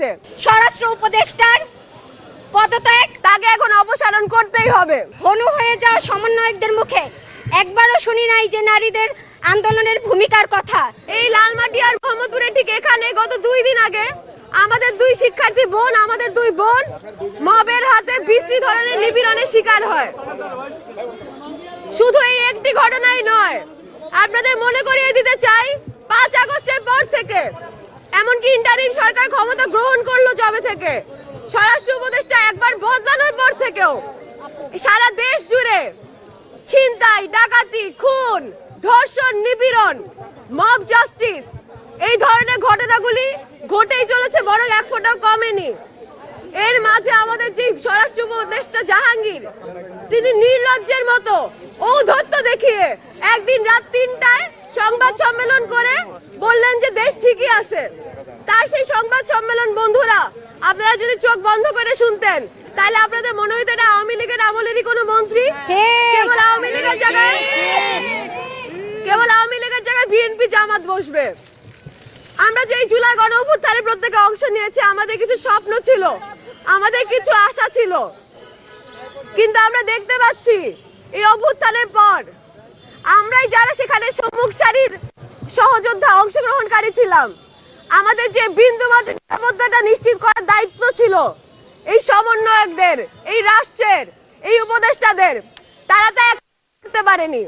হচ্ছে। স্বরাষ্ট্র উপদেষ্টার পদত্যাগ, তাকে এখন অপসারণ করতেই হবে। হনু হয়ে যাওয়া সমন্বয়কদের মুখে একবারও শুনি নাই যে নারীদের আন্দোলনের ভূমিকার কথা। এই লালমাটিয়ার মোহাম্মদপুরে ঠিক এখানে গত 2 দিন আগে আমাদের 2 শিক্ষার্থী বোন, আমাদের 2 বোন মবের হাতে বিশ্রী ধরনের নিপীড়নের শিকার হয়। শুধু এই একটি ঘটনাই নয়, আপনাদের মনে করিয়ে দিতে চাই 5 আগস্টের পর থেকে, এমনকি ইন্টারিম সরকার ক্ষমতা গ্রহণ করলো যবে থেকে, স্বরাষ্ট্র উপদেষ্টা একবার বদলানোর পর থেকেও সারা দেশ জুড়ে ছিনতাই, ডাকাতি, খুন, ধর্ষণ, নিপীড়ন, মব জাস্টিস এই ধরনের ঘটনাগুলি ঘটেই চলেছে, বরং এক ফোঁটাও কমেনি। এর মাঝে আমাদের যে স্বরাষ্ট্র উপদেষ্টা জাহাঙ্গীর, তিনি নির্লজ্জের মতো ঔদ্ধত্য দেখিয়ে একদিন রাত 3টায় সংবাদ সম্মেলন করে বললেন যে দেশ ঠিকই আছে। তার সেই সংবাদ সম্মেলন বন্ধুরা আপনারা যদি চোখ বন্ধ করে শুনতেন তাহলে আপনাদের মনে হইতো এটা আওয়ামী লীগের আমলেরই কোনো মন্ত্রী। কেবল আওয়ামী লীগের জায়গায় বিএনপি জামাত বসবে। আমরা যে জুলাই গণ অভ্যুত্থানে প্রত্যেকে অংশ নিয়েছি, আমাদের কিছু স্বপ্ন ছিল, আমাদের কিছু আশা ছিল, কিন্তু আমরা দেখতে পাচ্ছি এই অভ্যুত্থানের পর আমরাই যারা সেখানে সম্মুখ সারির সহযোদ্ধা, অংশগ্রহণকারী ছিলাম, আমাদের যে বিন্দুমাত্র নিরাপত্তাটা নিশ্চিত করার দায়িত্ব ছিল এই সমন্বয়কদের, এই রাষ্ট্রের, এই উপদেষ্টাদের, তারা তা করতে পারেনি।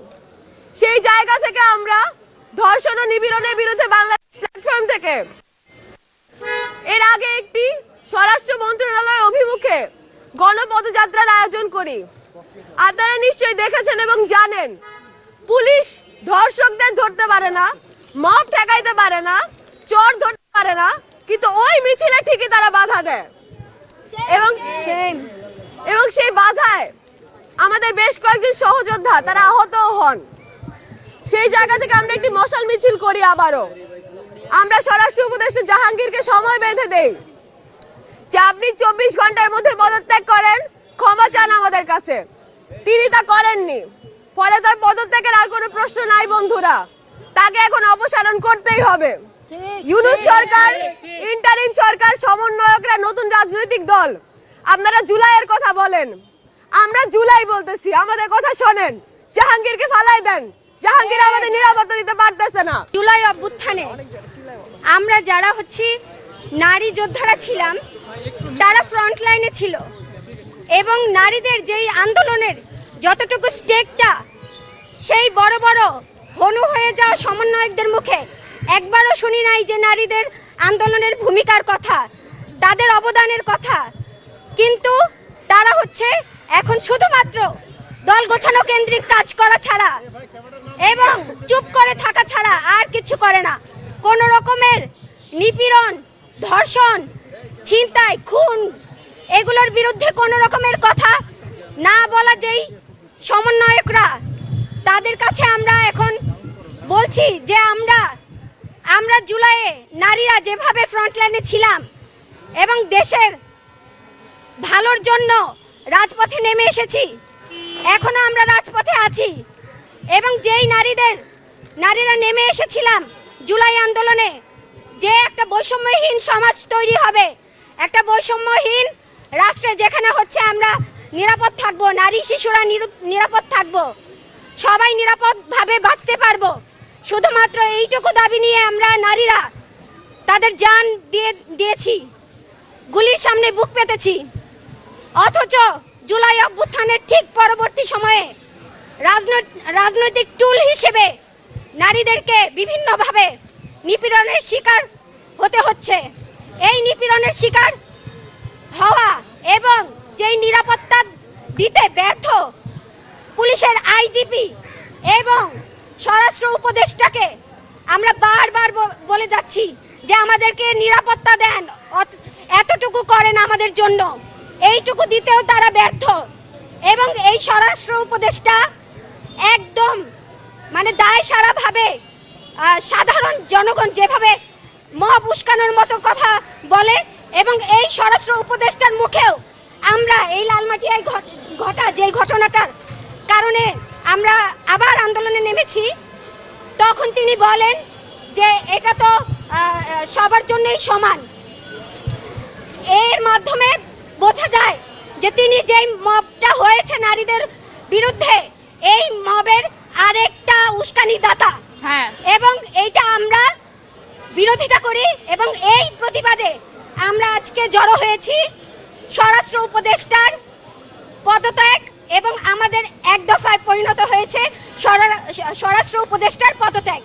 সেই জায়গা থেকে আমরা ধর্ষণ ও নিপীড়নের বিরুদ্ধে বাংলাদেশ প্ল্যাটফর্ম থেকে এর আগে একটি স্বরাষ্ট্র মন্ত্রণালয় অভিমুখে গণপদযাত্রার আয়োজন করি। আপনারা নিশ্চয়ই দেখেছেন এবং জানেন, পুলিশ ধর্ষকদের ধরতে পারে না, মব ঠেকাইতে পারে না, চোর ধরতে পারে না, কিন্তু ওই মিছিলে ঠিকই তারা বাধা দেয় এবং সেই বাধায় আমাদের বেশ কয়েকজন সহযোদ্ধা তারা আহত হন। সেই জায়গা থেকে আমরা একটি মশাল মিছিল করি। আবারও আমরা স্বরাষ্ট্র উপদেষ্টা জাহাঙ্গীরকে সময় বেঁধে দেই যে আপনি 24 ঘন্টার মধ্যে পদত্যাগ করেন, ক্ষমা চান আমাদের কাছে। তিনি তা করেননি, ফলে তার পদত্যাগের আর কোনো প্রশ্ন নাই বন্ধুরা, তাকে এখন অপসারণ করতেই হবে। ইউনূস সরকার, ইন্টারিম সরকার, সমন্বয়করা নতুন রাজনৈতিক দল, আপনারা জুলাইয়ের কথা বলেন, আমরা জুলাই বলতেছি, আমাদের কথা শোনেন, জাহাঙ্গীরকে ফালাই দেন। জাহাঙ্গীর আমাদের নিরাপত্তা দিতে পারতেছে না। জুলাই অভ্যুত্থানে আমরা যারা নারী যোদ্ধারা ছিলাম, তারা ফ্রন্ট লাইনে ছিল এবং নারীদের যেই আন্দোলনের যতটুকু স্টেকটা, সেই বড় বড় হনু হয়ে যাওয়া সমন্বয়কদের মুখে একবারও শুনি নাই যে নারীদের আন্দোলনের ভূমিকার কথা, তাদের অবদানের কথা। কিন্তু তারা এখন শুধুমাত্র দল গোছানো কেন্দ্রিক কাজ করা ছাড়া এবং চুপ করে থাকা ছাড়া আর কিছু করে না। কোন রকমের নিপীড়ন, ধর্ষণ, ছিনতাই, খুন এগুলোর বিরুদ্ধে কোন রকমের কথা না বলা যেই সমন্বয়করা, তাদের কাছে আমরা এখন বলছি যে আমরা জুলাইয়ে নারীরা যেভাবে ফ্রন্টলাইনে ছিলাম এবং দেশের ভালোর জন্য রাজপথে নেমে এসেছি, এখনো আমরা রাজপথে আছি এবং যেই নারীরা নেমে এসেছিলাম জুলাই আন্দোলনে, যে একটা বৈষম্যহীন সমাজ তৈরি হবে, একটা বৈষম্যহীন রাষ্ট্রে যেখানে আমরা নিরাপদ থাকবো, নারী শিশুরা নিরাপদ থাকবো, সবাই নিরাপদভাবে বাঁচতে পারবো। শুধুমাত্র এইটুকু দাবি নিয়ে আমরা নারীরা তাদের জান দিয়েছি, গুলির সামনে বুক পেতেছি। অথচ জুলাই অভ্যুত্থানের ঠিক পরবর্তী সময়ে রাজনৈতিক টুল হিসেবে নারীদেরকে বিভিন্নভাবে নিপীড়নের শিকার হতে হচ্ছে। এই নিপীড়নের শিকার হওয়া এবং যেই নিরাপত্তা দিতে ব্যর্থ পুলিশের আইজিপি এবং স্বরাষ্ট্র উপদেষ্টাকে আমরা বারবার বলে যাচ্ছি যে আমাদেরকে নিরাপত্তা দেন, এতটুকু করেন আমাদের জন্য, এইটুকু দিতেও তারা ব্যর্থ। এবং এই স্বরাষ্ট্র উপদেষ্টা একদম দায় সারাভাবে সাধারণ জনগণ যেভাবে মব উস্কানোর মতো কথা বলে, এবং এই স্বরাষ্ট্র উপদেষ্টার মুখেও আমরা এই লালমাটিয়ায় ঘটা যে ঘটনাটার কারণে আমরা আবার আন্দোলনে নেমেছি, তখন তিনি বলেন যে এটা তো সবার জন্যই সমান। এর মাধ্যমে বোঝা যায় যে তিনি যেই মবটা হয়েছে নারীদের বিরুদ্ধে, এই মবের আরেকটা উস্কানিদাতা। হ্যাঁ, এবং এইটা আমরা বিরোধিতা করি এবং এই প্রতিবাদে আমরা আজকে জড়ো হয়েছি স্বরাষ্ট্র উপদেষ্টার পদত্যাগ, এবং আমাদের এক দফায় পরিণত হয়েছে স্বরাষ্ট্র উপদেষ্টার পদত্যাগ।